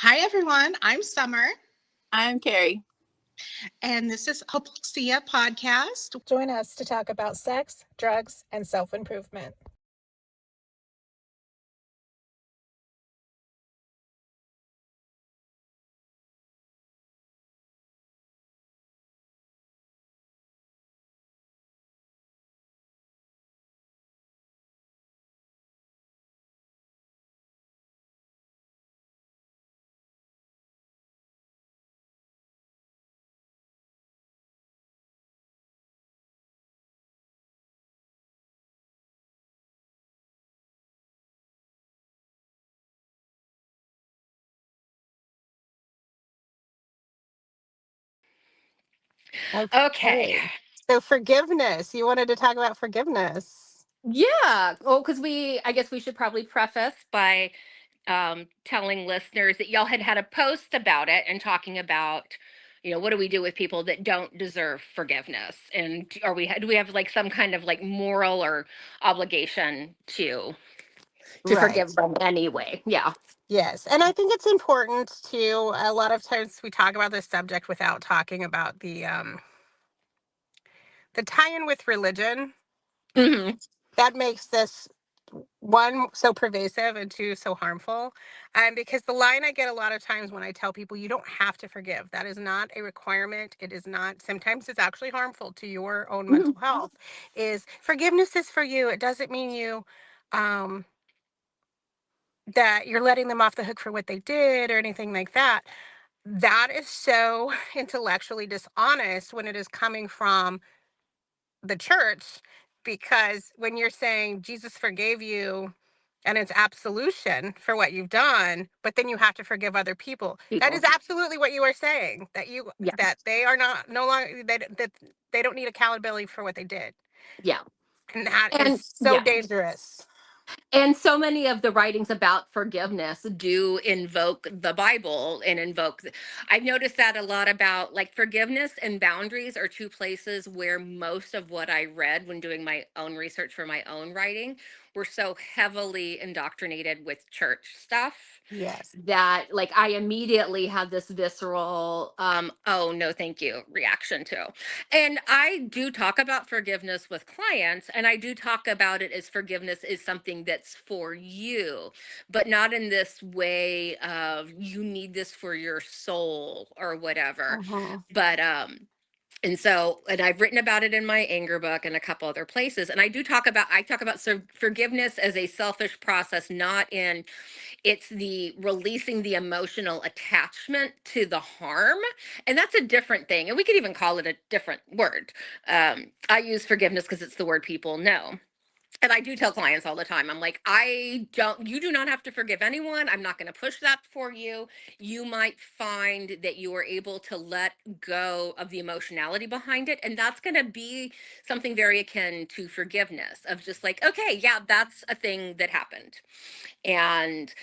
Hi, everyone. I'm Summer, I'm Carrie. and this is Hopelexia Podcast. Join us to talk about sex, drugs, and self improvement. Okay. So, forgiveness. You wanted to talk about forgiveness. Yeah. Well, because I guess we should probably preface by telling listeners that y'all had a post about it and talking about, what do we do with people that don't deserve forgiveness? And do we have like some kind of like moral or obligation to Right. forgive them anyway? Yeah. Yes. And I think it's important to, a lot of times we talk about this subject without talking about the tie-in with religion Hmm. that makes this one so pervasive and two so harmful. Because the line I get a lot of times when I tell people you don't have to forgive, that is not a requirement. It is not, sometimes it's actually harmful to your own Hmm. mental health, is forgiveness is for you. It doesn't mean um that you're letting them off the hook for what they did or anything like that. That is so intellectually dishonest when it is coming from the church, because when you're saying Jesus forgave you and it's absolution for what you've done, but then you have to forgive other people. That is People. absolutely what you are saying, Yeah. that they are not no longer that they don't need accountability for what they did. Yeah. And that is And so yeah. dangerous. And so many of the writings about forgiveness do invoke the Bible and I've noticed that a lot about like forgiveness and boundaries are two places where most of what I read when doing my own research for my own writing were so heavily indoctrinated with church stuff Yes. that like I immediately had this visceral oh no thank you reaction to. And I do talk about forgiveness with clients, and I do talk about it as forgiveness is something that's for you, but not in this way of you need this for your soul or whatever. Hmm. But and I've written about it in my anger book and a couple other places. And I talk about forgiveness as a selfish process, not in it's the releasing the emotional attachment to the harm. And that's a different thing. And we could even call it a different word. I use forgiveness because it's the word people know. And I do tell clients all the time, I'm like, you do not have to forgive anyone. I'm not going to push that for you. You might find that you are able to let go of the emotionality behind it. And that's going to be something very akin to forgiveness of just like, okay, yeah, that's a thing that happened. And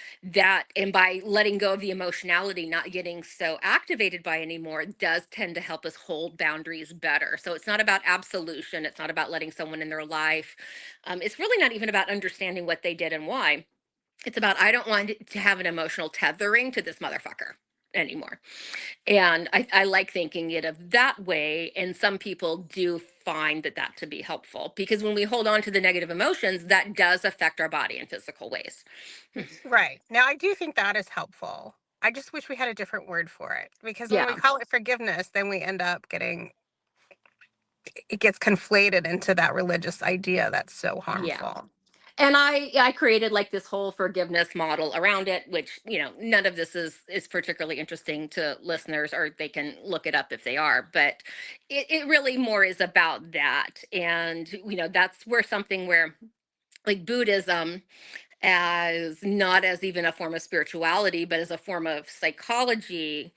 by letting go of the emotionality, not getting so activated by anymore, does tend to help us hold boundaries better. So it's not about absolution, it's not about letting someone in their life, it's really not even about understanding what they did and why. It's about I don't want to have an emotional tethering to this motherfucker anymore. And I like thinking it of that way. And some people do find that to be helpful because when we hold on to the negative emotions, that does affect our body in physical ways. Right. Now, I do think that is helpful. I just wish we had a different word for it, because when we Yeah. call it forgiveness, then we end up getting it gets conflated into that religious idea that's so Yeah. harmful. And I created like this whole forgiveness model around it, which, none of this is particularly interesting to listeners, or they can look it up if they are, but it really more is about that. And, that's where something where like Buddhism, as not as even a form of spirituality, but as a form of psychology,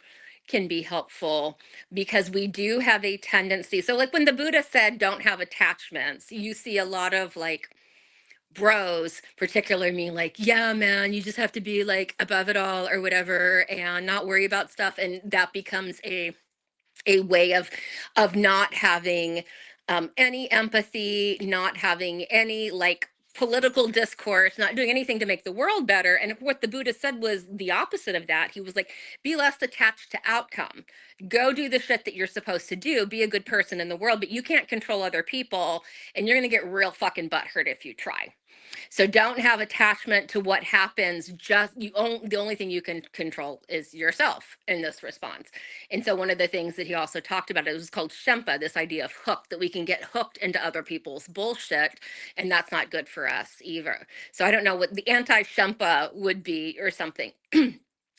can be helpful because we do have a tendency. So, like when the Buddha said, don't have attachments, you see a lot of like bros, particularly me, like, yeah, man, you just have to be like above it all or whatever and not worry about stuff. And that becomes a way of not having any empathy, not having any like political discourse, not doing anything to make the world better. And what the Buddha said was the opposite of that. He was like, be less attached to outcome. Go do the shit that you're supposed to do. Be a good person in the world, but you can't control other people, and you're going to get real fucking butthurt if you try. So don't have attachment to what happens. Just the only thing you can control is yourself in this response. And so one of the things that he also talked about, it was called Shempa, this idea of hook, that we can get hooked into other people's bullshit, and that's not good for us either. So I don't know what the anti-Shempa would be or something.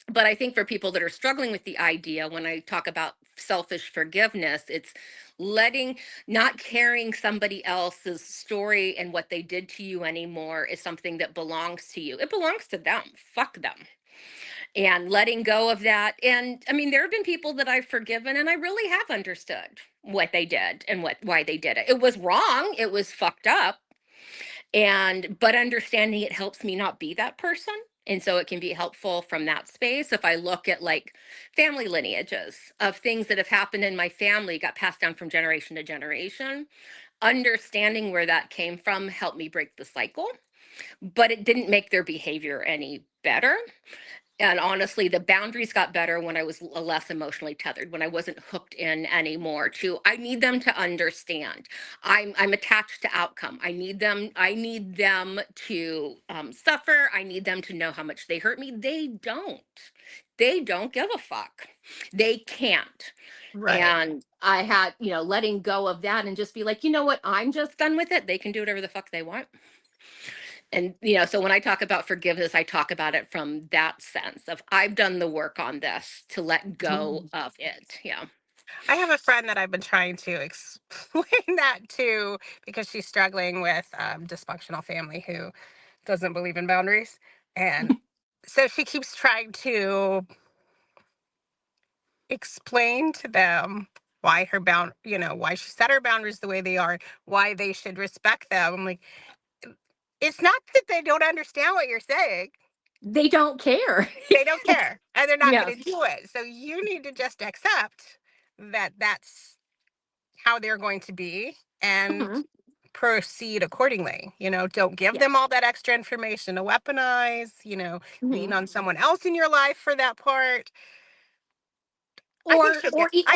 But I think for people that are struggling with the idea, when I talk about selfish forgiveness, it's not carrying somebody else's story and what they did to you anymore is something that belongs to you. It belongs to them. Fuck them. And letting go of that. And I mean, there have been people that I've forgiven and I really have understood what they did and why they did it. It was wrong. It was fucked up. But understanding it helps me not be that person. And so it can be helpful from that space. If I look at like family lineages of things that have happened in my family, got passed down from generation to generation, understanding where that came from helped me break the cycle, but it didn't make their behavior any better. And honestly, the boundaries got better when I was less emotionally tethered, when I wasn't hooked in anymore to, I need them to understand. I'm attached to outcome. I need them to suffer. I need them to know how much they hurt me. They don't. They don't give a fuck. They can't. Right. And I had, letting go of that and just be like, you know what? I'm just done with it. They can do whatever the fuck they want. And, so when I talk about forgiveness, I talk about it from that sense of I've done the work on this to let go of it. Yeah. I have a friend that I've been trying to explain that to because she's struggling with dysfunctional family who doesn't believe in boundaries. And so she keeps trying to explain to them why why she set her boundaries the way they are, why they should respect them. I'm like, it's not that they don't understand what you're saying. They don't care. They don't care, and they're not Yeah. going to do it. So you need to just accept that that's how they're going to be and Mhm. proceed accordingly. Don't give Yeah. them all that extra information to weaponize, lean Mhm. on someone else in your life for that part. I Or think she'll eat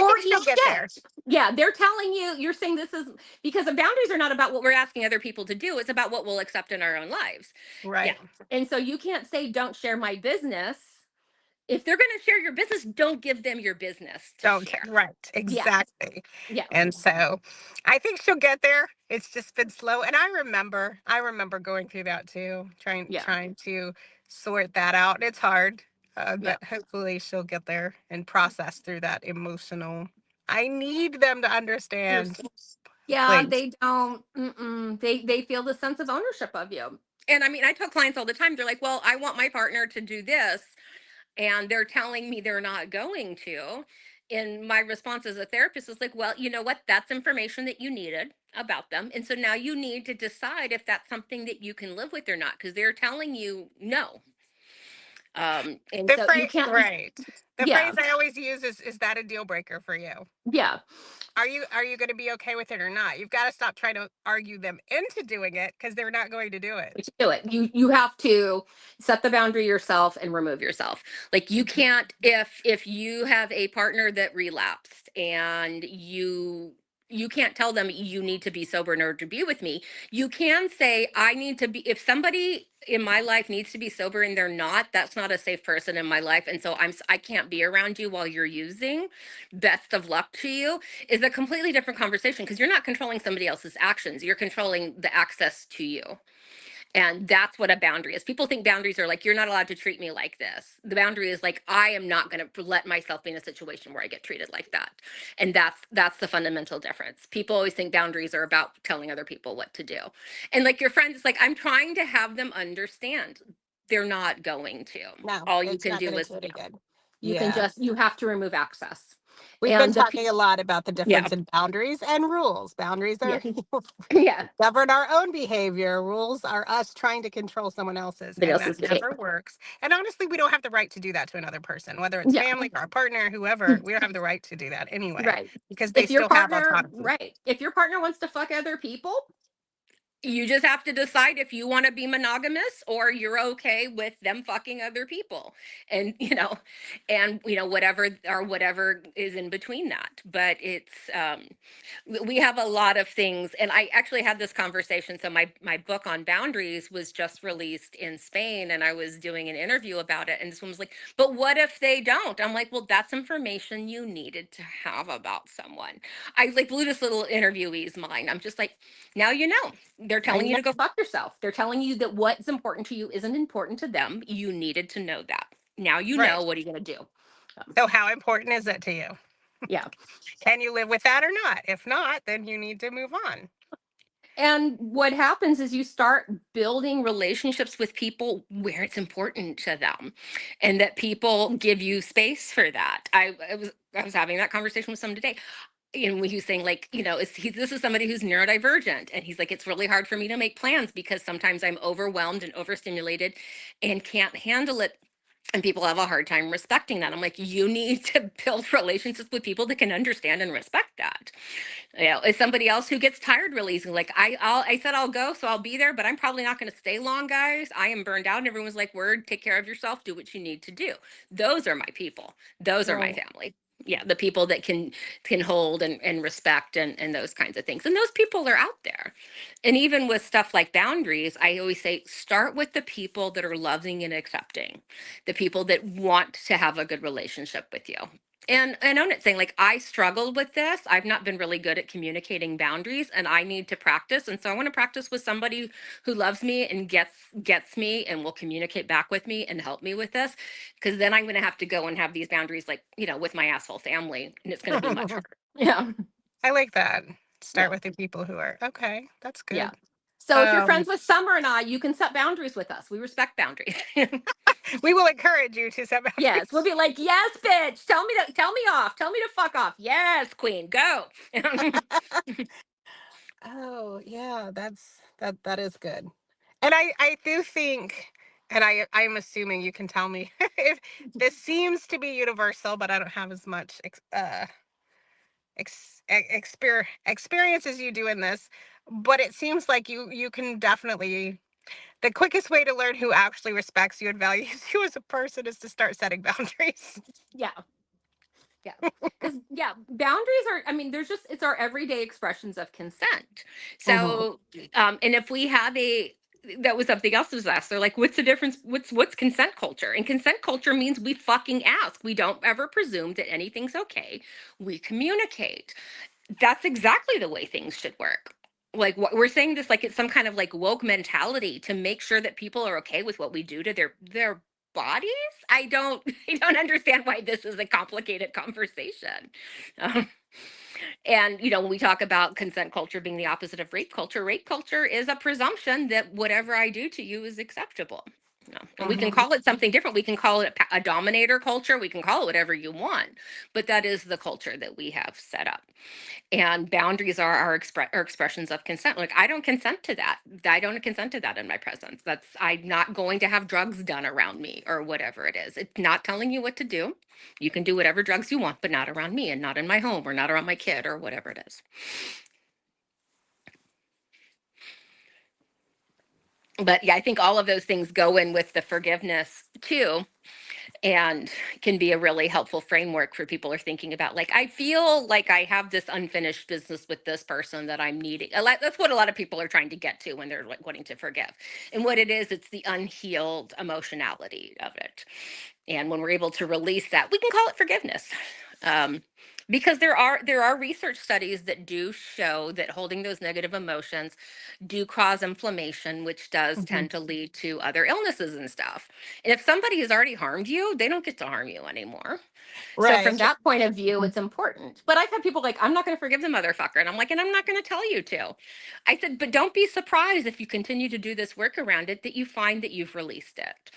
get there. shit. Yeah, they're telling you, you're saying this is because the boundaries are not about what we're asking other people to do. It's about what we'll accept in our own lives. Yeah. Right. And so you can't say, don't share my business. If they're going to share your business, don't give them your business to Don't share. right. Yeah. Exactly. Yeah. And so I think she'll get there. It's just been slow. And I remember going through that too, trying Yeah. trying to sort that out. It's hard. Yeah. But hopefully she'll get there and process through that emotional. I need them to understand. Yeah, Please. they don't. They feel the sense of ownership of you. And I mean, I tell clients all the time, they're like, well, I want my partner to do this, and they're telling me they're not going to. And my response as a therapist is like, well, you know what? That's information that you needed about them. And so now you need to decide if that's something that you can live with or not, because they're telling you no. And The so you phrase can't, right. The yeah, phrase I always use is that a deal breaker for you? yeah. Are you going to be okay with it or not? You've got to stop trying to argue them into doing it because they're not going to do it. To do it, you have to set the boundary yourself and remove yourself. Like you can't, if you have a partner that relapsed and you can't tell them you need to be sober in order to be with me. You can say, I need to be, if somebody in my life needs to be sober and they're not, that's not a safe person in my life, and so I can't be around you while you're using. Best of luck to you is a completely different conversation, because you're not controlling somebody else's actions, you're controlling the access to you. And that's what a boundary is. People think boundaries are like, you're not allowed to treat me like this. The boundary is like, I am not going to let myself be in a situation where I get treated like that. And that's the fundamental difference. People always think boundaries are about telling other people what to do. And like your friends, it's like, I'm trying to have them understand. They're not going to. No, All you it's can not do going is, to do any good. Yeah. you have to remove access. We've been And talking a lot about the yeah, difference in boundaries and rules. Boundaries yeah, are yeah. govern our own behavior. Rules are us trying to control someone else's, But and else that is never behavior. works. And honestly, we don't have the right to do that to another person, whether it's Yeah, family or our partner, whoever. We don't have the right to do that anyway right. because they still have autonomy. If your partner wants to fuck other people, You just have to decide if you want to be monogamous or you're okay with them fucking other people. And, whatever is in between that. But we have a lot of things. And I actually had this conversation. So my book on boundaries was just released in Spain, and I was doing an interview about it. And this one was like, but what if they don't? I'm like, well, that's information you needed to have about someone. I like blew this little interviewee's mind. I'm just like, now you know. They're I telling you know. to go fuck yourself. They're telling you that what's important to you isn't important to them. You needed to know that. Now you Right. know. What are you going to do? So how important is it to you? Yeah. Can you live with that or not? If not, then you need to move on. And what happens is you start building relationships with people where it's important to them, and that people give you space for that. I was having that conversation with someone today. When he was saying, like, this is somebody who's neurodivergent, and he's like, it's really hard for me to make plans because sometimes I'm overwhelmed and overstimulated and can't handle it, and people have a hard time respecting that. I'm like, you need to build relationships with people that can understand and respect that. It's somebody else who gets tired really easily. Like, I said I'll go, so I'll be there, but I'm probably not going to stay long, guys. I am burned out. And everyone's like, word, take care of yourself, do what you need to do. Those are my people. Those are my Right. family. Yeah, the people that can hold and respect and those kinds of things. And those people are out there. And even with stuff like boundaries, I always say start with the people that are loving and accepting, the people that want to have a good relationship with you. And own it, saying, like, I struggled with this. I've not been really good at communicating boundaries, and I need to practice. And so I want to practice with somebody who loves me and gets me and will communicate back with me and help me with this. Because then I'm going to have to go and have these boundaries, like, with my asshole family, and it's going to be much harder. Yeah. I like that. Start Yeah. with the people who are okay. That's Yeah. good. So if you're Um, friends with Summer and I, you can set boundaries with us. We respect boundaries. we will encourage you to set Yes, we'll boundaries. be like, yes, bitch. Tell me off. Tell me to fuck off. Yes, queen, go. Oh yeah, that is good. And I do think, and I'm assuming you can tell me if this seems to be universal, but I don't have as much experience as you do in this. But it seems like you can definitely, the quickest way to learn who actually respects you and values you as a person is to start setting boundaries. Yeah. Yeah. Because, yeah, boundaries are, I mean, it's our everyday expressions of consent. Hmm. So, and if we have that was something else was asked. They're like, what's the difference? What's consent culture? And consent culture means we fucking ask. We don't ever presume that anything's okay. We communicate. That's exactly the way things should work. Like, what we're saying this like it's some kind of like woke mentality to make sure that people are okay with what we do to their bodies. I don't understand why this is a complicated conversation. Um, and when we talk about consent culture being the opposite of rape culture is a presumption that whatever I do to you is acceptable. And we can Hmm. call it something different. We can call it a dominator culture. We can call it whatever you want, but that is the culture that we have set up. And boundaries are our expressions of consent. Like, I don't consent to that. I don't consent to that in my presence. I'm not going to have drugs done around me or whatever it is. It's not telling you what to do. You can do whatever drugs you want, but not around me and not in my home or not around my kid or whatever it is. But yeah, I think all of those things go in with the forgiveness too, and can be a really helpful framework for people who are thinking about, like, I feel like I have this unfinished business with this person that I'm needing. That's what a lot of people are trying to get to when they're like wanting to forgive. And what it is, it's the unhealed emotionality of it. And when we're able to release that, we can call it forgiveness. Um, because there are research studies that do show that holding those negative emotions do cause inflammation, which does Hmm. tend to lead to other illnesses and stuff. And if somebody has already harmed you, they don't get to harm you anymore. So from Right. that point of view, Mhm. it's important. But I've had people like, I'm not going to forgive the motherfucker. And I'm like, and I'm not going to tell you to. I said, but don't be surprised if you continue to do this work around it, that you find that you've released it.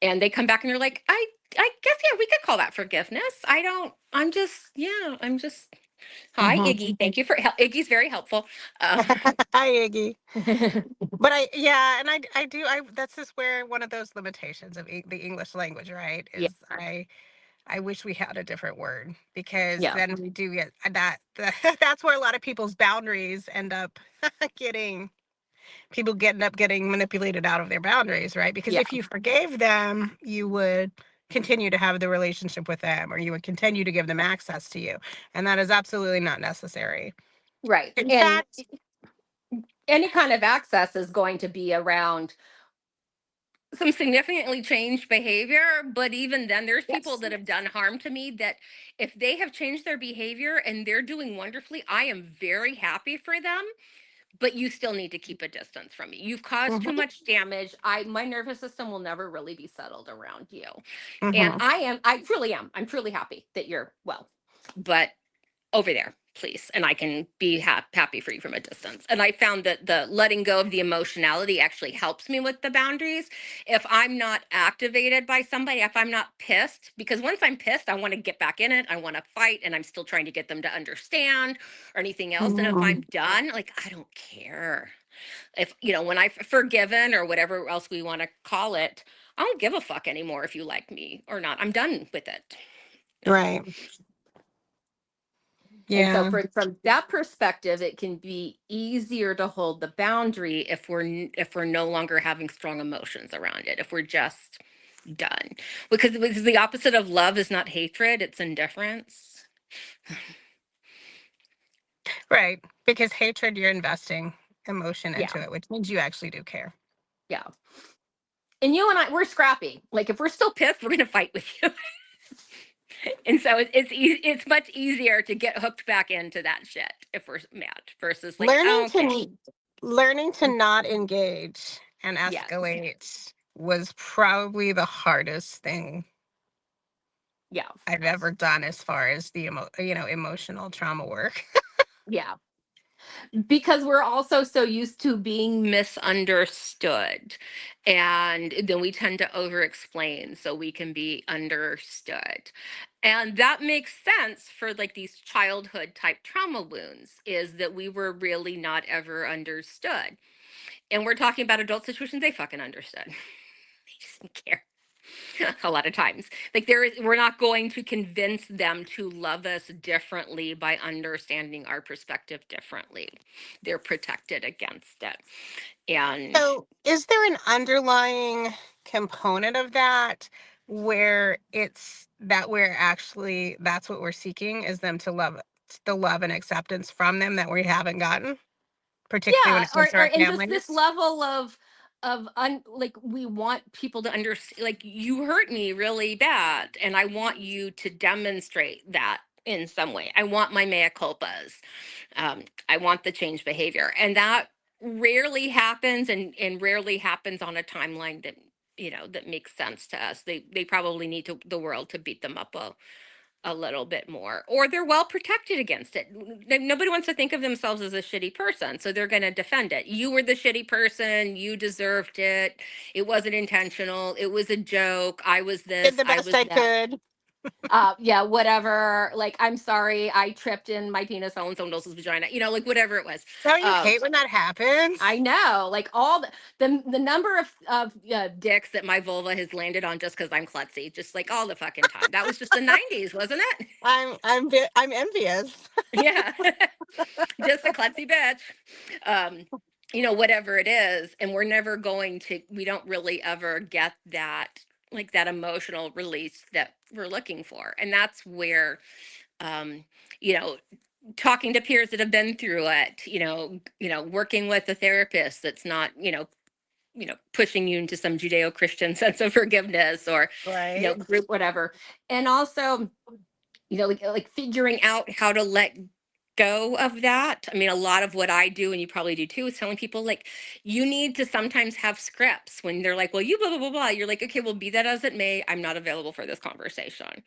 And they come back and they're like, I guess, yeah, we could call that forgiveness. I'm just, hi, Mhm. Iggy. Thank you for help. Iggy's very helpful. Hi, Iggy. But yeah, and I do, that's just where one of those limitations of the English language, right? Yeah. Is I wish we had a different word, because Yeah. then we do get that, that's where a lot of people's boundaries end up getting people end up getting manipulated out of their boundaries, right? Because Yeah, if you forgave them, you would continue to have the relationship with them, or you would continue to give them access to you. And that is absolutely not necessary. right. In And fact, any kind of access is going to be around some significantly changed behavior, but even then there's people yes. that have done harm to me that if they have changed their behavior and they're doing wonderfully, I am very happy for them, but you still need to keep a distance from me. You've caused too Hmm. much damage. My nervous system will never really be settled around you. And Hmm. I truly am. I'm truly happy that you're well. But over there, please. And I can be happy for you from a distance. And I found that the letting go of the emotionality actually helps me with the boundaries. If I'm not activated by somebody, if I'm not pissed, because once I'm pissed, I want to get back in it. I want to fight, and I'm still trying to get them to understand or anything else. And if Hmm. I'm done, like, I don't care. If, when I've forgiven or whatever else we want to call it, I don't give a fuck anymore if you like me or not. I'm done with it. Right. And so Yeah. from that perspective, it can be easier to hold the boundary if we're no longer having strong emotions around it, if we're just done. Because it was the opposite of love is not hatred, it's indifference. Right. Because hatred, you're investing emotion Yeah, into it, which means you actually do care. yeah. And you and I, we're scrappy. Like if we're still pissed, we're gonna fight with you. And so it's much easier to get hooked back into that shit if we're mad versus like, Learning oh, okay, to learning to not engage and yes, escalate was probably the hardest thing yeah, I've ever done as far as the emotional trauma work. yeah. Because we're also so used to being misunderstood, and then we tend to over explain so we can be understood, and that makes sense for like these childhood type trauma wounds, is that we were really not ever understood. And we're talking about adult situations they fucking understood. They just didn't care. A lot of times, like we're not going to convince them to love us differently by understanding our perspective differently. They're protected against it. And So, is there an underlying component of that where it's that we're actually that's what we're seeking is them to love the love and acceptance from them that we haven't gotten, particularly when yeah, it comes to or our and just this families? level of like we want people to understand, like, you hurt me really bad and I want you to demonstrate that in some way. I want my mea culpas. I want the change behavior, and that rarely happens, and rarely happens on a timeline that that makes sense to us. They probably need the world to beat them up a little bit more, or they're well protected against it. Nobody wants to think of themselves as a shitty person, so they're going to defend it. You were the shitty person, you deserved it, it wasn't intentional, it was a joke, I was Did this, the I best was I that. could. Yeah, whatever, like, I'm sorry I tripped and my penis fell in someone else's vagina, like whatever it was. Don't you um hate when that happens? I know, like, all the number of dicks that my vulva has landed on just because I'm klutzy, just like all the fucking time. That was just the 90s, wasn't it? I'm envious. Yeah. Just a klutzy bitch. um whatever it is, and we don't really ever get that, like, that emotional release that we're looking for. And that's where, um you know talking to peers that have been through it, working with a therapist that's not, pushing you into some Judeo-Christian sense of forgiveness, or Right. group whatever. And also, like figuring out how to let go of that. I mean, a lot of what I do, and you probably do too, is telling people, like, you need to sometimes have scripts when they're like, well, you blah blah blah blah. You're like, okay, well, be that as it may, I'm not available for this conversation.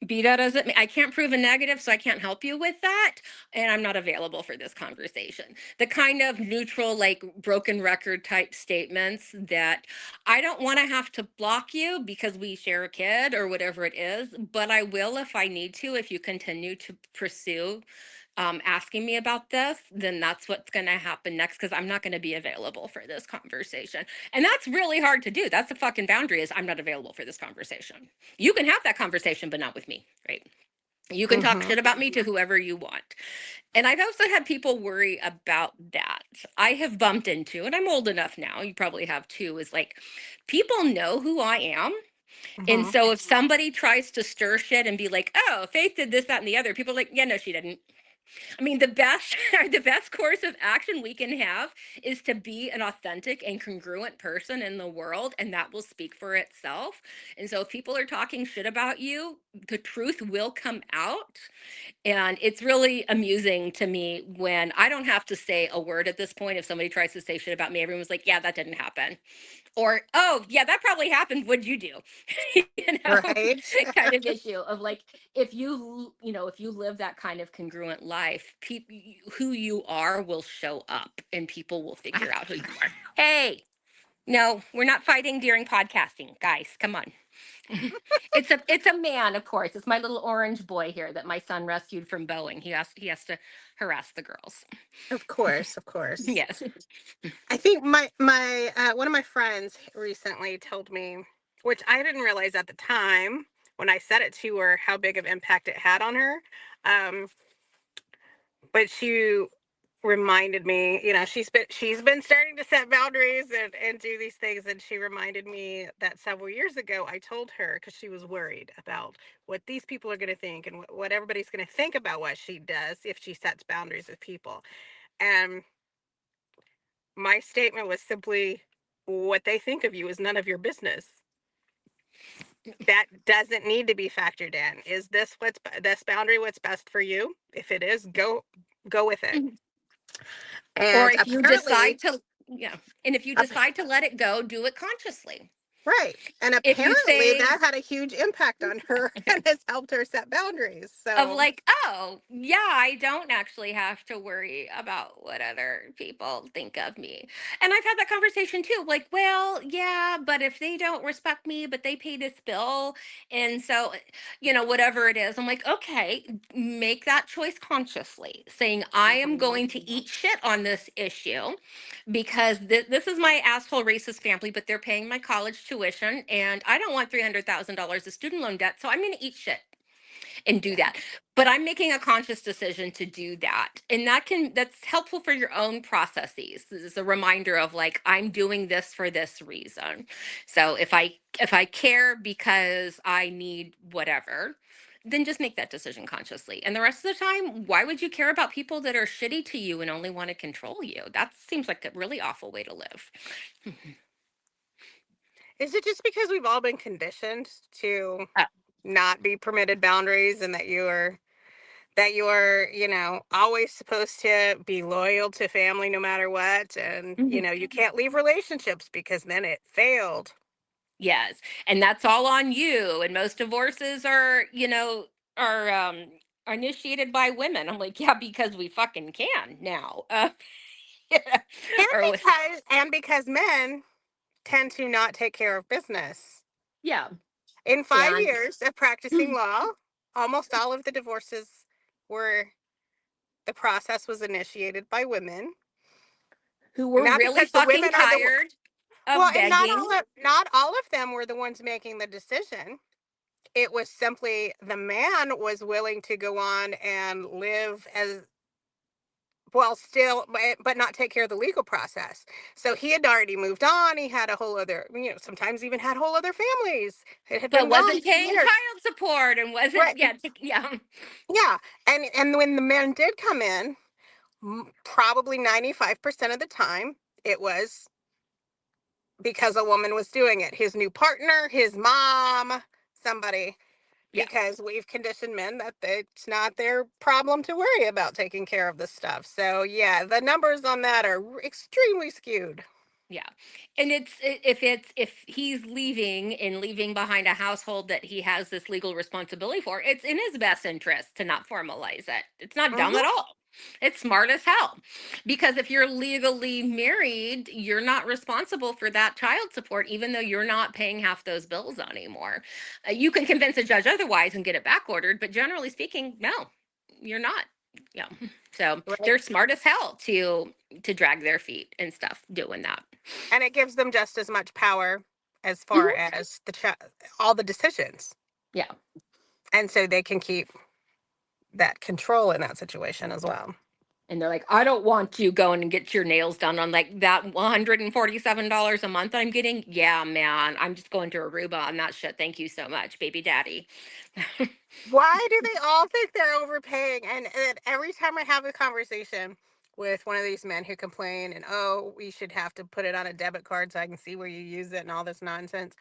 Be that as it may, I can't prove a negative, so I can't help you with that, and I'm not available for this conversation. The kind of neutral, like, broken record type statements that I don't want to have to block you because we share a kid or whatever it is, but I will if I need to. If you continue to pursue asking me about this, then that's what's going to happen next, because I'm not going to be available for this conversation. And that's really hard to do. That's the fucking boundary, is I'm not available for this conversation. You can have that conversation, but not with me, right? You can talk Mm-hmm. shit about me to whoever you want. And I've also had people worry about that. I have bumped into, and I'm old enough now, you probably have too, is like people know who I am. And Mm-hmm. so if somebody tries to stir shit and be like, oh, Faith did this, that, and the other, people are like, yeah, no, she didn't. I mean, the best the best course of action we can have is to be an authentic and congruent person in the world, and that will speak for itself. And so if people are talking shit about you, the truth will come out. And it's really amusing to me when I don't have to say a word at this point. If somebody tries to say shit about me, everyone's like, yeah, that didn't happen. Or, oh, yeah, that probably happened. What'd you do? You know, Right. kind of issue of like, if you live that kind of congruent life, who you are will show up and people will figure out who you are. Hey, no, we're not fighting during podcasting, guys. Come on. It's a man, of course. It's my little orange boy here that my son rescued from Boeing. He has to harass the girls. Of course, of course. Yes. I think my one of my friends recently told me, which I didn't realize at the time when I said it to her, how big of impact it had on her. Um, but she reminded me, she's been starting to set boundaries and do these things, and she reminded me that several years ago I told her, because she was worried about what these people are going to think and what everybody's going to think about what she does if she sets boundaries with people. And my statement was simply, what they think of you is none of your business. That doesn't need to be factored in. Is this boundary what's best for you? If it is, go with it. Or And if you apparently, decide to, yeah. And if you ap- decide to let it go, do it consciously. right. And If you apparently say, that had a huge impact on her and has helped her set boundaries. of So, like, oh, yeah, I don't actually have to worry about what other people think of me. And I've had that conversation too. Like, well, yeah, but if they don't respect me, but they pay this bill. And so, whatever it is, I'm like, okay, make that choice consciously, saying, I am mhm. going to eat shit on this issue because this is my asshole racist family, but they're paying my college tuition. And I don't want $300,000 of student loan debt. So I'm going to eat shit and do Yeah. that. But I'm making a conscious decision to do that. And that's helpful for your own processes. This is a reminder of like, I'm doing this for this reason. So if I care because I need whatever, then just make that decision consciously. And the rest of the time, why would you care about people that are shitty to you and only want to control you? That seems like a really awful way to live. Is it just because we've all been conditioned to Uh, not be permitted boundaries, and that you're always supposed to be loyal to family no matter what, and mhm. you can't leave relationships because then it failed? Yes, and that's all on you. And most divorces are initiated by women. I'm like, yeah, because we fucking can now. Yeah, and or because men tend to not take care of business. yeah, In 5 and years of practicing law, almost all of the divorces were the process was initiated by women. who And were not really because the fucking women are the tired well, of and begging. not all of them were the ones making the decision. It was simply the man was willing to go on and live as well, still, but not take care of the legal process. So he had already moved on. He had a whole other, sometimes even had whole other families. It had But been gone wasn't for paying years. child support and Right. wasn't, yeah, yeah. Yeah. And when the men did come in, probably 95% of the time, it was because a woman was doing it. His new partner, his mom, somebody, Yeah. because we've conditioned men that it's not their problem to worry about taking care of the stuff. So yeah, the numbers on that are extremely skewed. Yeah. And if he's leaving and leaving behind a household that he has this legal responsibility for, it's in his best interest to not formalize it. It's not dumb at Hmm. all. It's smart as hell. Because if you're legally married, you're not responsible for that child support, even though you're not paying half those bills anymore. You can convince a judge otherwise and get it back ordered, but generally speaking, no, you're not. Yeah. So Right. they're smart as hell to drag their feet and stuff doing that. And it gives them just as much power as far Mhm. as all the decisions. Yeah. And so they can keep that control in that situation as well. And they're like, I don't want you going and get your nails done on like that $147 a month I'm getting. Yeah, man, I'm just going to Aruba on that shit. Thank you so much, baby daddy. Why do they all think they're overpaying? And every time I have a conversation with one of these men who complain and, oh, we should have to put it on a debit card so I can see where you use it and all this nonsense.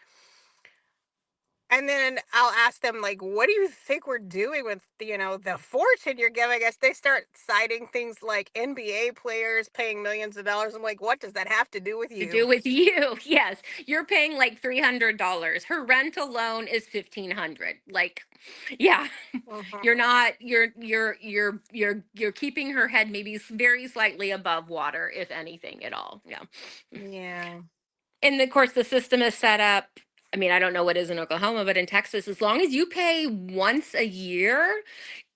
And then I'll ask them, like, what do you think we're doing with, the fortune you're giving us? They start citing things like NBA players paying millions of dollars. I'm like, what does that have to do with To you? do with you. Yes, you're paying like $300. Her rent alone is $1,500. Like, yeah, Mhm. you're not. You're keeping her head maybe very slightly above water, if anything at all. Yeah. Yeah. And of course, the system is set up. I mean, I don't know what is in Oklahoma, but in Texas, as long as you pay once a year,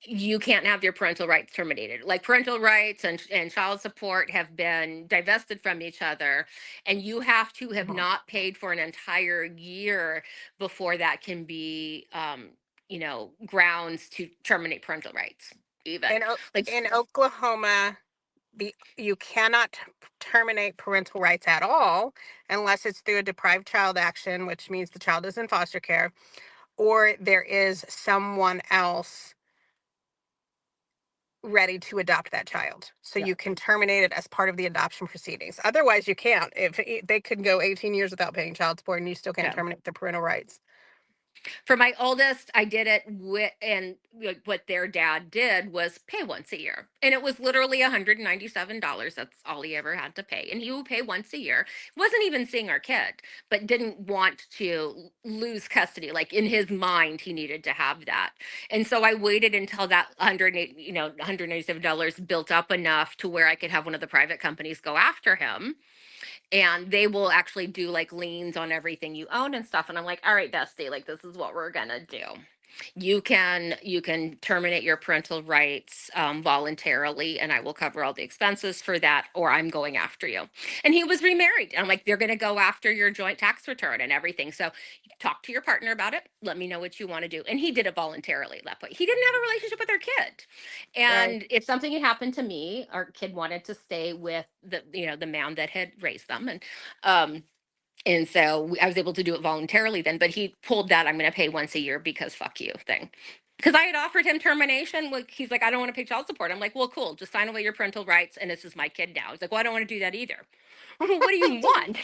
you can't have your parental rights terminated. Like parental rights and child support have been divested from each other, and you have to have Mhm. not paid for an entire year before that can be, grounds to terminate parental rights. Even In, O- like, in Oklahoma, you cannot terminate parental rights at all unless it's through a deprived child action, which means the child is in foster care, or there is someone else ready to adopt that child. So yeah. you can terminate it as part of the adoption proceedings. Otherwise, you can't. They could go 18 years without paying child support, and you still can't Yeah. terminate the parental rights. For my oldest, I did it with, and like what their dad did was pay once a year. And it was literally $197. That's all he ever had to pay. And he would pay once a year. Wasn't even seeing our kid, but didn't want to lose custody. Like in his mind, he needed to have that. And so I waited until that 108, $187 built up enough to where I could have one of the private companies go after him, and they will actually do like liens on everything you own and stuff. And I'm like, all right, bestie, like this is what we're gonna do. You can terminate your parental rights voluntarily, and I will cover all the expenses for that, or I'm going after you. And he was remarried. I'm like, they're going to go after your joint tax return and everything. So talk to your partner about it. Let me know what you want to do. And he did it voluntarily at that point. He didn't have a relationship with our kid, Right. and if something had happened to me, our kid wanted to stay with the man that had raised them, um, and so I was able to do it voluntarily then, but he pulled that I'm going to pay once a year because fuck you thing. Because I had offered him termination. Like, he's like, I don't want to pay child support. I'm like, well, cool. Just sign away your parental rights. And this is my kid now. He's like, well, I don't want to do that either. What do you want?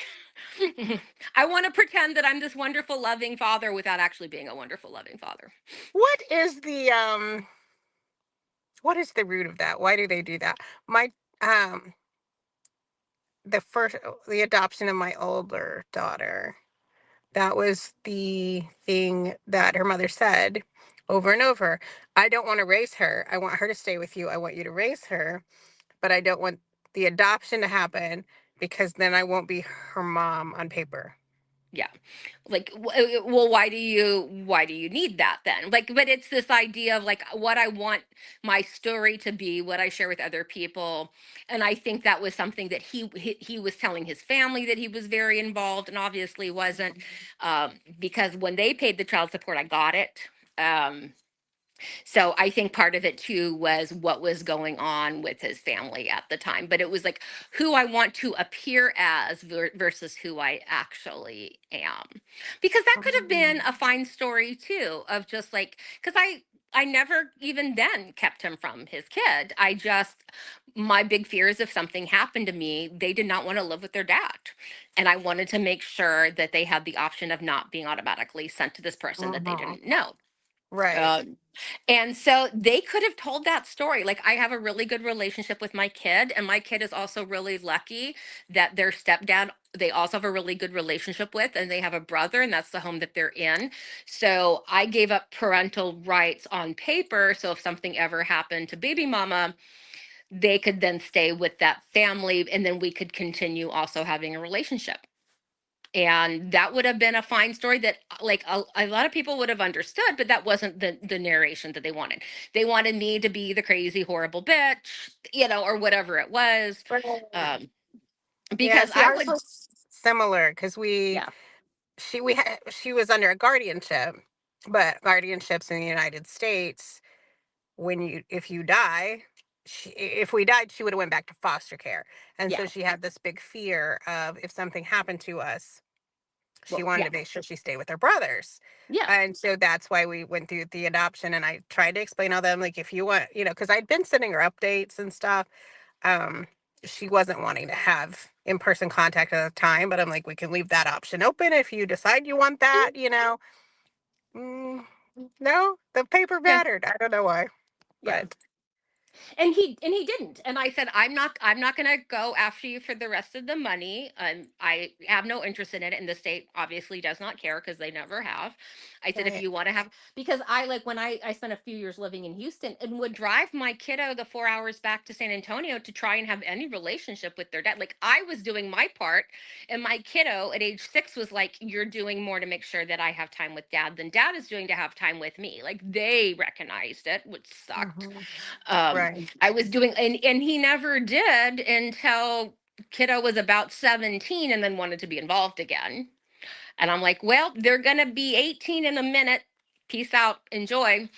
I want to pretend that I'm this wonderful, loving father without actually being a wonderful, loving father. What is the root of that? Why do they do that? My um the adoption of my older daughter, that was the thing that her mother said over and over. I don't want to raise her. I want her to stay with you. I want you to raise her, but I don't want the adoption to happen because then I won't be her mom on paper. Yeah. Like, well, why do you need that then? Like, but it's this idea of like what I want my story to be, what I share with other people. And I think that was something that he was telling his family that he was very involved, and obviously wasn't, because when they paid the child support, I got it. um so I think part of it too was what was going on with his family at the time. But it was like who I want to appear as versus who I actually am. Because that could have been Mhm. a fine story too, of just like, because I never even then kept him from his kid. I just, my big fear is if something happened to me, they did not want to live with their dad. And I wanted to make sure that they had the option of not being automatically sent to this person that they Mhm. didn't know. Right. Um, and so they could have told that story. Like, I have a really good relationship with my kid, and my kid is also really lucky that their stepdad, they also have a really good relationship with, and they have a brother, and that's the home that they're in. So I gave up parental rights on paper. So if something ever happened to baby mama, they could then stay with that family, and then we could continue also having a relationship. And that would have been a fine story that like a lot of people would have understood, but that wasn't the narration that they wanted. They wanted me to be the crazy horrible bitch, or whatever it was. Right. um Yeah, because see, I ours would. was similar because Yeah. she was under a guardianship, but guardianships in the United States, if you die, if we died, she would have went back to foster care. And so Yeah. she had this big fear of if something happened to us, she Well, wanted yeah. to make sure she stayed with her brothers. Yeah. And so that's why we went through the adoption. And I tried to explain all them, like, if you want, because I'd been sending her updates and stuff. Um, she wasn't wanting to have in-person contact at the time, but I'm like, we can leave that option open if you decide you want that, Mm, no, the paper Yeah. mattered. I don't know why, Yeah. but And he didn't, and I said, I'm not going to go after you for the rest of the money. I have no interest in it, and the state obviously does not care because they never have. I said, if right. you want to have, because I, like, when I spent a few years living in Houston and would drive my kiddo the 4 hours back to San Antonio to try and have any relationship with their dad. Like, I was doing my part, and my kiddo at age 6 was like, you're doing more to make sure that I have time with dad than dad is doing to have time with me. Like, they recognized it, which sucked. Mhm. um Right. I was doing, and he never did until kiddo was about 17 and then wanted to be involved again. And I'm like, well, they're gonna be 18 in a minute. Peace out, enjoy.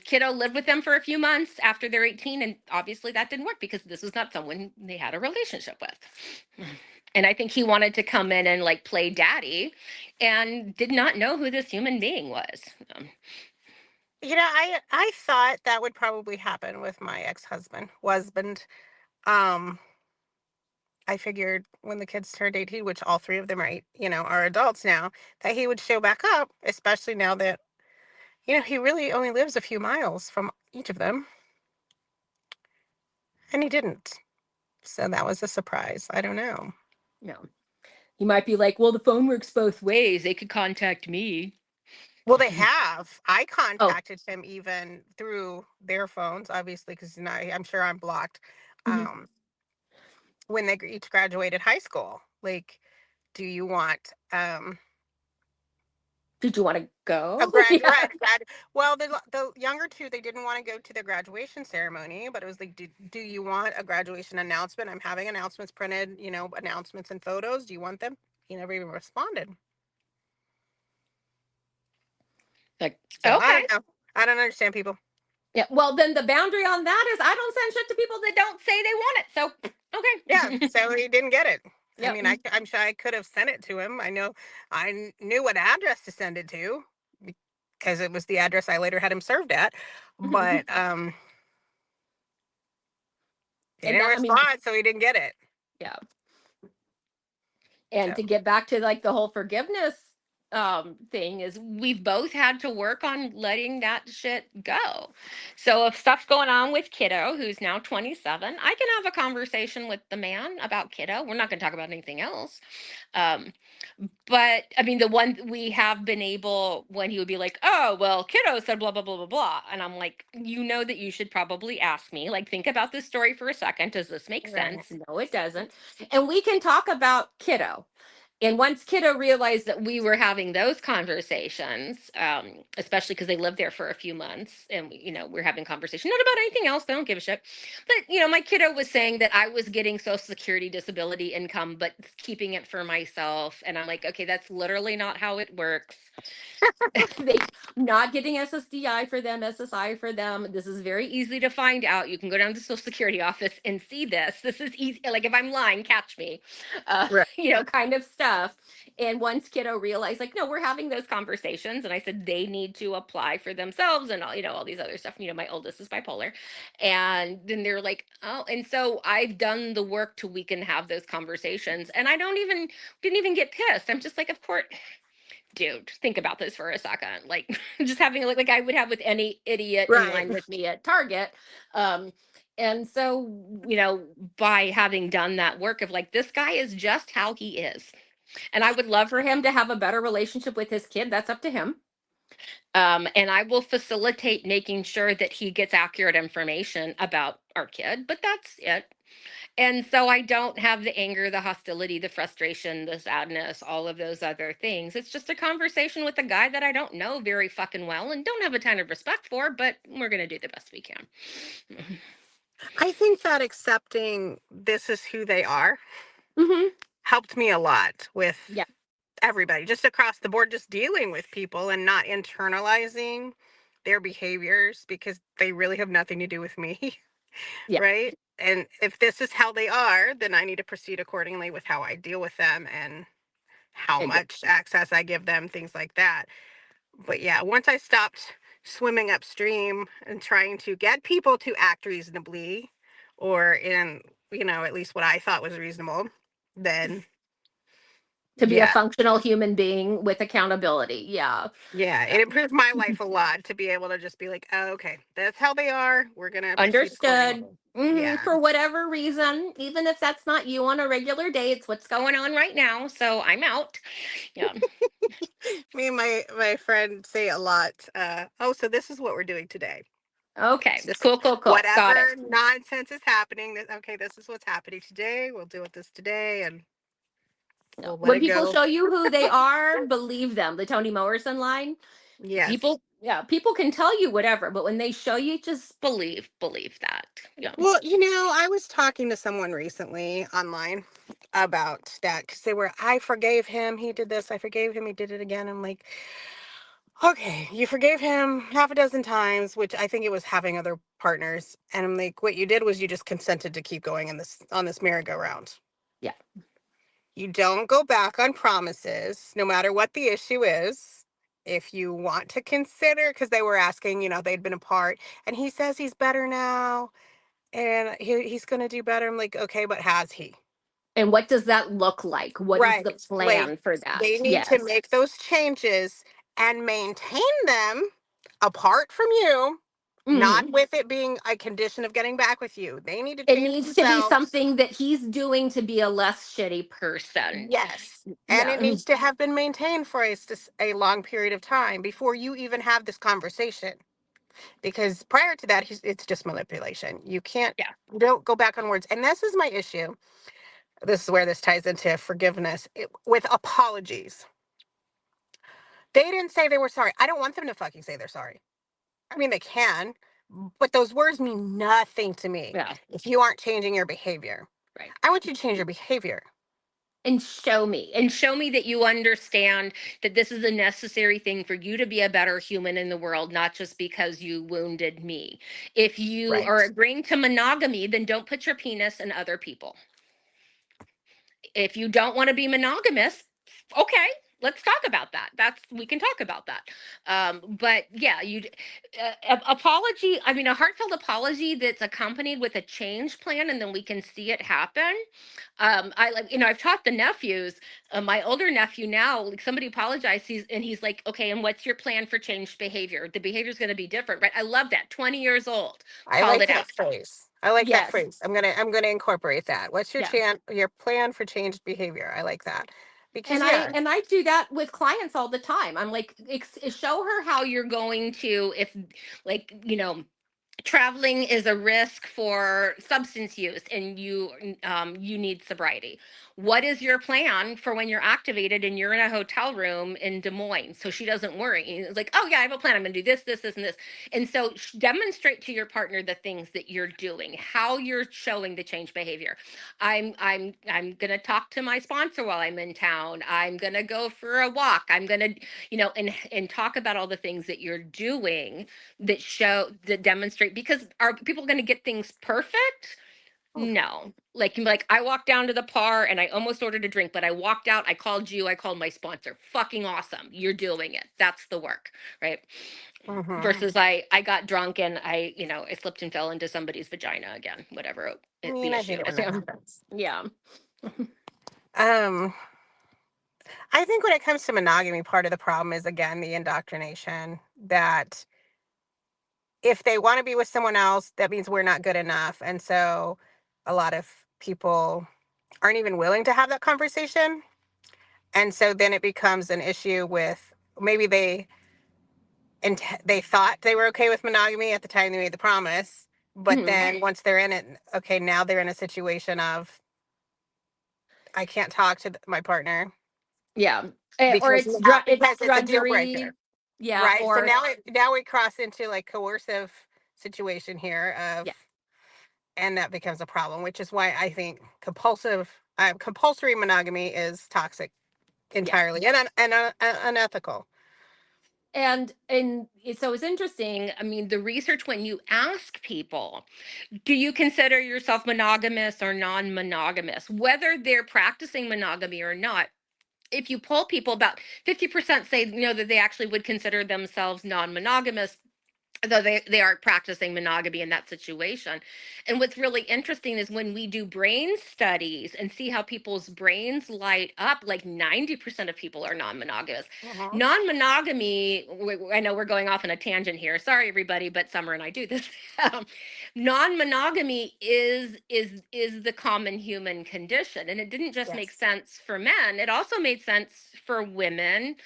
Kiddo lived with them for a few months after they're 18, and obviously that didn't work because this was not someone they had a relationship with. And I think he wanted to come in and like play daddy and did not know who this human being was. Um, I thought that would probably happen with my ex-husband. Um, I figured when the kids turned 18, which all three of them are adults now, that he would show back up, especially now that, he really only lives a few miles from each of them, and he didn't. So that was a surprise. I don't know. no. He might be like, well, the phone works both ways. They could contact me. Well, they have. I Oh, contacted him even through their phones, obviously, because I'm sure I'm blocked. mhm. Um, when they each graduated high school, like, do you want Did you want to a go? grad Yeah. grad grad? Well, the younger two, they didn't want to go to the graduation ceremony, but it was like, do you want a graduation announcement? I'm having announcements printed, announcements and photos. Do you want them? He never even responded. Like, So I okay. don't know. I don't understand people. Yeah. Well, then the boundary on that is I don't send shit to people that don't say they want it. So, Yeah, okay. so he didn't get it. I Yep. mean, I'm sure I could have sent it to him. I know knew what address to send it to because it was the address I later had him served at. But he And didn't that, I mean, respond, so he didn't get it. yeah. And So to get back to like the whole forgiveness thing is we've both had to work on letting that shit go. So if stuff's going on with kiddo who's now 27, I can have a conversation with the man about kiddo. We're not going to talk about anything else. um but I mean, the one we have been able, when he would be like, oh, well, kiddo said blah, blah, blah, blah, blah. And I'm like, that you should probably ask me, like, think about this story for a second. Does this make right, sense? No, it doesn't. And we can talk about kiddo. And once kiddo realized that we were having those conversations, especially because they lived there for a few months, and we're having conversation not about anything else. They don't give a shit. But my kiddo was saying that I was getting Social Security disability income, but keeping it for myself. And I'm like, okay, that's literally not how it works. They not getting SSDI for them, SSI for them. This is very easy to find out. You can go down to the Social Security office and see this. This is easy. Like, if I'm lying, catch me. right. Kind of stuff. And once kiddo realized, like, no, we're having those conversations, and I said they need to apply for themselves and all these other stuff. My oldest is bipolar, and then they're like, oh, and so I've done the work to we can have those conversations, and I didn't even get pissed. I'm just like, of course, dude, think about this for a second. Like, just having like I would have with any idiot in Right. line with me at Target. Um, and so, by having done that work of like, this guy is just how he is. And I would love for him to have a better relationship with his kid. That's up to him. And I will facilitate making sure that he gets accurate information about our kid, but that's it. And so I don't have the anger, the hostility, the frustration, the sadness, all of those other things. It's just a conversation with a guy that I don't know very fucking well and don't have a ton of respect for, but we're going to do the best we can. I think that accepting this is who they are Hmm. helped me a lot with Yeah. everybody, just across the board, just dealing with people and not internalizing their behaviors because they really have nothing to do with me, Yeah, right? And if this is how they are, then I need to proceed accordingly with how I deal with them and how exactly. much access I give them, things like that. But yeah, once I stopped swimming upstream and trying to get people to act reasonably, or in, at least what I thought was reasonable, then To be a yeah, functional human being with accountability. Yeah. yeah, Yeah. it improved my life a lot to be able to just be like, oh, okay, that's how they are. We're gonna proceed Understood. accordingly. Hmm. Yeah. For whatever reason, even if that's not you on a regular day, it's what's going on right now. So I'm out. Yeah. Me and my friend say a lot, oh, so this is what we're doing today. It's Okay. just Cool, cool, cool. Got it. whatever nonsense is happening. Okay, this is what's happening today. We'll deal with this today, and No. we'll let When it people go. show you who they are, believe them. The Toni Morrison line. Yes. People, yeah, people can tell you whatever, but when they show you, just believe that. Yeah. Well, I was talking to someone recently online about that because I forgave him. He did this. I forgave him. He did it again. I'm like, okay, you forgave him half a dozen times, which I think it was having other partners. And I'm like, what you did was you just consented to keep going on this merry-go-round. Yeah. You don't go back on promises, no matter what the issue is. If you want to consider, because they were asking, they'd been apart, and he says he's better now and he's going to do better. I'm like, okay, but has he? And what does that look like? What is Right. the Like, plan for that? they need to Yes. make those changes and maintain them apart from you, not Hmm. with it being a condition of getting back with you. They need to It change needs to be themselves. something that he's doing to be a less shitty person. Yes. And it Yeah. needs to have been maintained for a long period of time before you even have this conversation. Because prior to that, it's just manipulation. Yeah. You don't go back on words. And this is my issue. This is where this ties into forgiveness with apologies. They didn't say they were sorry. I don't want them to fucking say they're sorry. I mean, they can, but those words mean nothing to me Yeah. if you aren't changing your behavior. Right. I want you to change your behavior. And show me that you understand that this is a necessary thing for you to be a better human in the world, not just because you wounded me. If you are Right. agreeing to monogamy, then don't put your penis in other people. If you don't want to be monogamous, okay, let's talk about that. We can talk about that. But yeah, apology. I mean, a heartfelt apology that's accompanied with a change plan, and then we can see it happen. I like, I've taught the nephews. My older nephew now, like somebody apologized, he's like, okay, and what's your plan for changed behavior? The behavior is going to be different, right? I love that. 20 years old, I called like it out. that phrase. I like that Yes. phrase. I'm gonna incorporate that. What's Yeah. your plan for changed behavior? I like that. Because And I yeah, and I do that with clients all the time. I'm like, show her how you're going to, if, like, traveling is a risk for substance use and you need sobriety. What is your plan for when you're activated and you're in a hotel room in Des Moines, so she doesn't worry? It's like, oh yeah, I have a plan. I'm going to do this and this. And so demonstrate to your partner the things that you're doing, how you're showing the change behavior. I'm going to talk to my sponsor while I'm in town. I'm going to go for a walk. I'm going to, and talk about all the things that you're doing that demonstrate, because are people going to get things perfect? No. Like I walked down to the bar and I almost ordered a drink, but I walked out, I called you, I called my sponsor. Fucking awesome. You're doing it. That's the work, right? mm-hmm. Versus I got drunk and I slipped and fell into somebody's vagina again, whatever I the mean, I issue hate it when is. that happens. Yeah. Um, I think when it comes to monogamy, part of the problem is again the indoctrination that if they want to be with someone else, that means we're not good enough. And so a lot of people aren't even willing to have that conversation. And so then it becomes an issue with maybe they thought they were okay with monogamy at the time they made the promise. But Mhm. then once they're in it, okay, now they're in a situation of I can't talk to my partner Yeah. because It's it's a deal breaker. drudgery. Yeah. Right. So Or now we cross into like coercive situation here yeah. and that becomes a problem, which is why I think compulsory monogamy is toxic Yeah. entirely and unethical. So it's interesting. I mean, the research, when you ask people, do you consider yourself monogamous or non-monogamous, whether they're practicing monogamy or not, if you poll people, about 50% say, that they actually would consider themselves non-monogamous, though they are practicing monogamy in that situation. And what's really interesting is when we do brain studies and see how people's brains light up, like 90% of people are non-monogamous. Mhm. Non-monogamy, I know we're going off on a tangent here, sorry everybody, but Summer and I do this. Non-monogamy is the common human condition, and it didn't just make Yes. sense for men, it also made sense for women,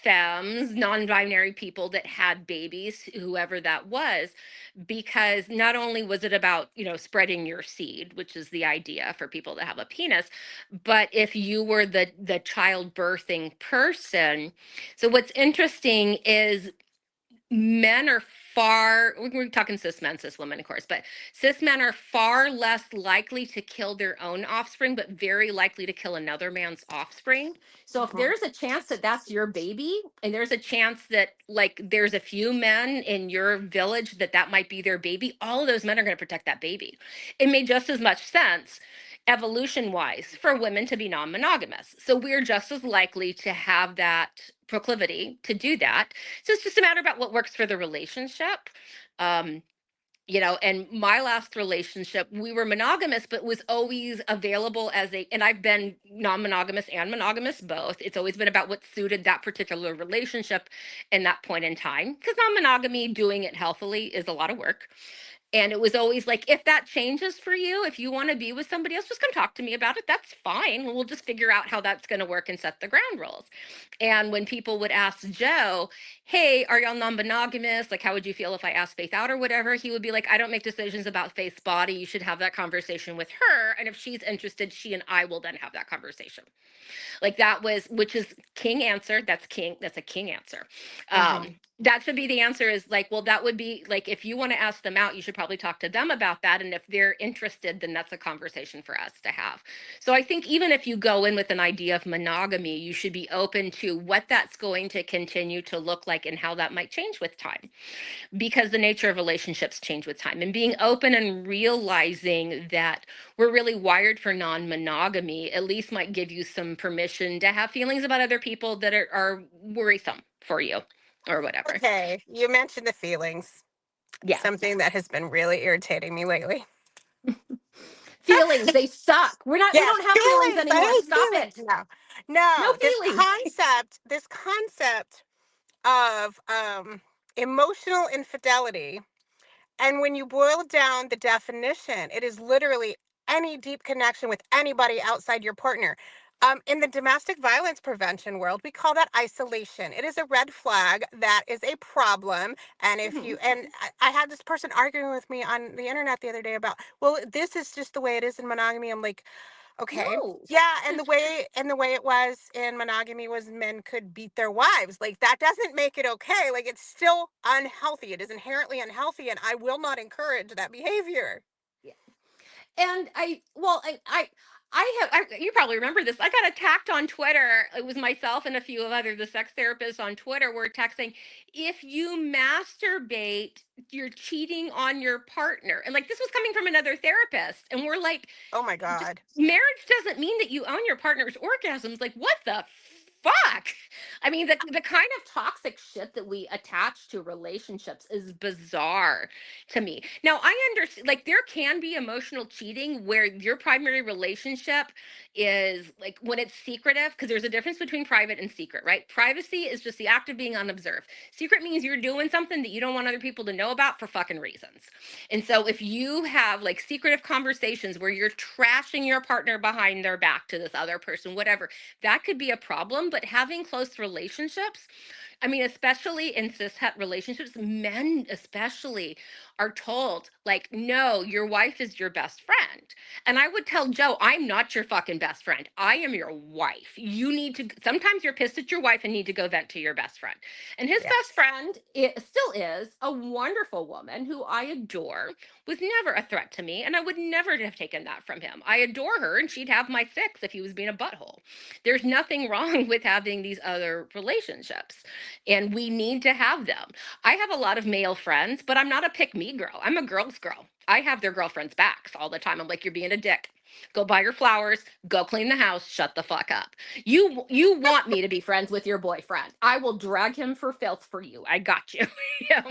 femmes, non-binary people that had babies, whoever that was, because not only was it about, spreading your seed, which is the idea for people that have a penis, but if you were the childbirthing person. So what's interesting is men are we're talking cis men, cis women, of course, but cis men are far less likely to kill their own offspring, but very likely to kill another man's offspring. So if Mhm. there's a chance that that's your baby, and there's a chance that, like, there's a few men in your village that might be their baby, all of those men are going to protect that baby. It made just as much sense evolution wise for women to be non-monogamous. So we're just as likely to have that proclivity to do that. So it's just a matter about what works for the relationship. Um, and my last relationship, we were monogamous, but was always available and I've been non-monogamous and monogamous both. It's always been about what suited that particular relationship in that point in time. Because non-monogamy, doing it healthily, is a lot of work. And it was always like, if that changes for you, if you want to be with somebody else, just come talk to me about it. That's fine. We'll just figure out how that's going to work and set the ground rules. And when people would ask Joe, hey, are y'all non-monogamous? Like, how would you feel if I asked Faith out or whatever? He would be like, I don't make decisions about Faith's body. You should have that conversation with her. And if she's interested, she and I will then have that conversation. Like, that was, which is king answer. That's a king answer. Mhm. That should be the answer, is like, well, that would be like, if you want to ask them out, you should probably talk to them about that. And if they're interested, then that's a conversation for us to have. So I think even if you go in with an idea of monogamy, you should be open to what that's going to continue to look like and how that might change with time, because the nature of relationships change with time, and being open and realizing that we're really wired for non-monogamy at least might give you some permission to have feelings about other people that are worrisome for you or whatever. Okay, you mentioned the feelings. Yeah. Something that has been really irritating me lately. Feelings, they suck. We Yes, don't have feelings feelings. anymore. I hate Stop feelings. it. No, No no. feelings. This concept of emotional infidelity. And when you boil down the definition, it is literally any deep connection with anybody outside your partner. In the domestic violence prevention world, we call that isolation. It is a red flag. That is a problem. And if you, Mhm. and I had this person arguing with me on the internet the other day about, well, this is just the way it is in monogamy. I'm like, okay. No. Yeah, and the way it was in monogamy was men could beat their wives. Like, that doesn't make it okay. Like, it's still unhealthy. It is inherently unhealthy, and I will not encourage that behavior. And you probably remember this. I got attacked on Twitter. It was myself and a few of other the sex therapists on Twitter were texting, if you masturbate, you're cheating on your partner. And like, this was coming from another therapist. And we're like, Oh my just God. marriage doesn't mean that you own your partner's orgasms. Like, what the fuck? I mean, the kind of toxic shit that we attach to relationships is bizarre to me. Now, I understand, like, there can be emotional cheating where your primary relationship is like when it's secretive, because there's a difference between private and secret, right? Privacy is just the act of being unobserved. Secret means you're doing something that you don't want other people to know about for fucking reasons. And so if you have like secretive conversations where you're trashing your partner behind their back to this other person, whatever, that could be a problem. But having close relationships, I mean, especially in cishet relationships, men especially are told, like, no, your wife is your best friend. And I would tell Joe, I'm not your fucking best friend. I am your wife. You need to, sometimes you're pissed at your wife and need to go vent to your best friend. And his best Yes. friend still is a wonderful woman who I adore, was never a threat to me. And I would never have taken that from him. I adore her and she'd have my six if he was being a butthole. There's nothing wrong with having these other relationships. and we need to have them. I have a lot of male friends, but I'm not a pick me girl. I'm a girl's girl. I have their girlfriends' backs all the time. I'm like, you're being a dick. Go buy your flowers, go clean the house, shut the fuck up. You want me to be friends with your boyfriend. I will drag him for filth for you. I got you. You know,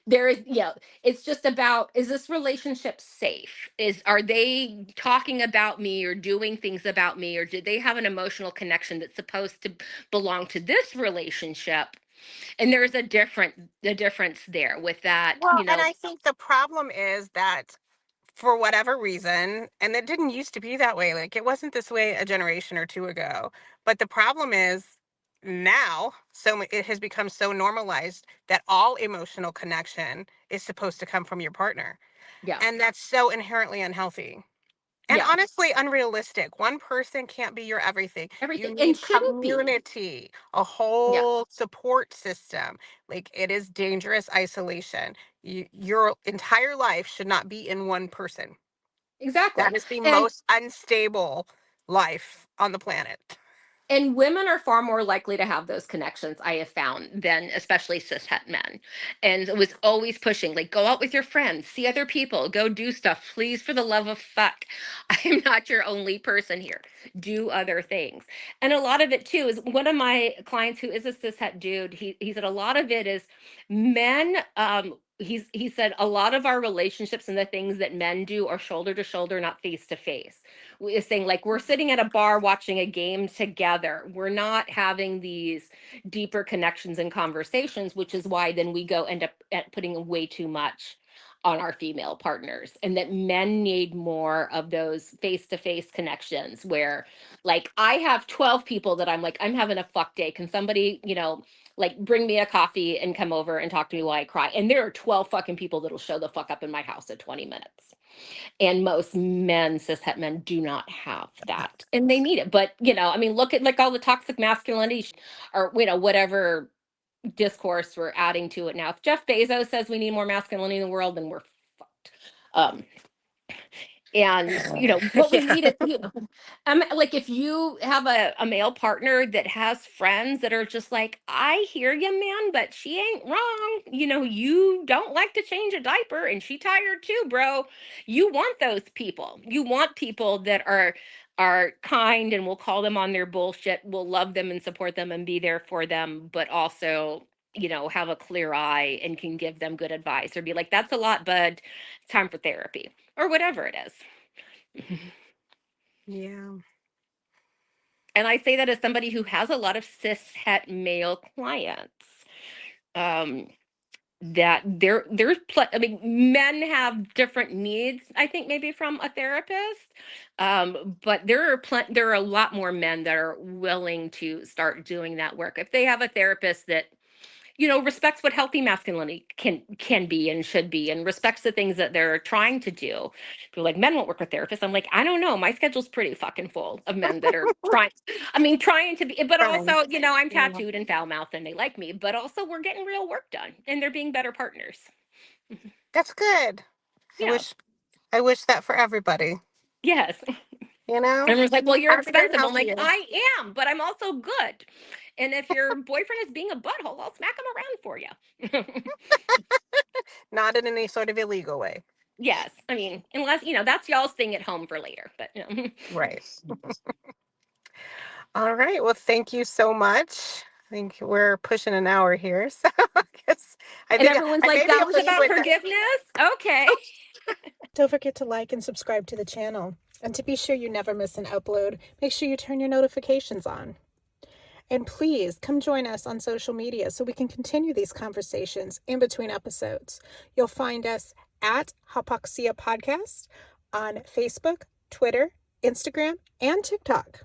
there is, yeah, it's just about, is this relationship safe? Are they talking about me or doing things about me, or did they have an emotional connection that's supposed to belong to this relationship? And there's a difference there with that, Well, and I think the problem is that for whatever reason, and it didn't used to be that way, like it wasn't this way a generation or two ago, but the problem is now it has become so normalized that all emotional connection is supposed to come from your partner, yeah, and that's so inherently unhealthy. And yeah, honestly, unrealistic. One person can't be your everything. You everything, and need shouldn't be. community, a Yeah, whole support system. Like, it is dangerous isolation. Your entire life should not be in one person. exactly. That is the And most unstable life on the planet. And women are far more likely to have those connections, I have found, than especially cishet men. And it was always pushing, like, go out with your friends, see other people, go do stuff. Please, for the love of fuck, I am not your only person here. Do other things. And a lot of it too is one of my clients who is a cishet dude. He said a lot of it is men. He said a lot of our relationships and the things that men do are shoulder to shoulder, not face to face. Is saying like we're sitting at a bar watching a game together. We're not having these deeper connections and conversations, which is why then we go end up at putting way too much on our female partners, and that men need more of those face-to-face connections where like I have 12 people that I'm like, I'm having a fuck day. Can somebody, like bring me a coffee and come over and talk to me while I cry? And there are 12 fucking people that'll show the fuck up in my house at 20 minutes. And most men, cishet men, do not have that. And they need it. But, I mean, look at like all the toxic masculinity or, whatever discourse we're adding to it now. If Jeff Bezos says we need more masculinity in the world, then we're fucked. Um, and what we Yeah. need is like if you have a male partner that has friends that are just like, I hear you, man, but she ain't wrong. You don't like to change a diaper and she tired too, bro. You want those people. You want people that are kind and will call them on their bullshit, will love them and support them and be there for them, but also have a clear eye and can give them good advice or be like, that's a lot, bud. It's time for therapy or whatever it is. Yeah. And I say that as somebody who has a lot of cishet male clients. Um, that I mean, men have different needs, I think, maybe from a therapist. But there are a lot more men that are willing to start doing that work. If they have a therapist that respects what healthy masculinity can be and should be, and respects the things that they're trying to do. People like, men won't work with therapists. I'm like, I don't know. My schedule's pretty fucking full of men that are trying to be, but Fine. also, I'm Yeah. tattooed and foul mouthed and they like me, but also we're getting real work done and they're being better partners. That's good. I Yeah. wish I wish that for everybody. Yes. You know? And it's like, well, you're Happier and expensive. I'm like, healthier. I am, but I'm also good. And if your boyfriend is being a butthole, I'll smack him around for you. Not in any sort of illegal way. Yes. I mean, unless, that's y'all's thing at home for later. But, Right. All right. Well, thank you so much. I think we're pushing an hour here. So I guess and everyone's I may like, be that able was to about switch. forgiveness. Okay. Don't forget to like and subscribe to the channel. And to be sure you never miss an upload, make sure you turn your notifications on. And please come join us on social media so we can continue these conversations in between episodes. You'll find us at Hypoxia Podcast on Facebook, Twitter, Instagram, and TikTok.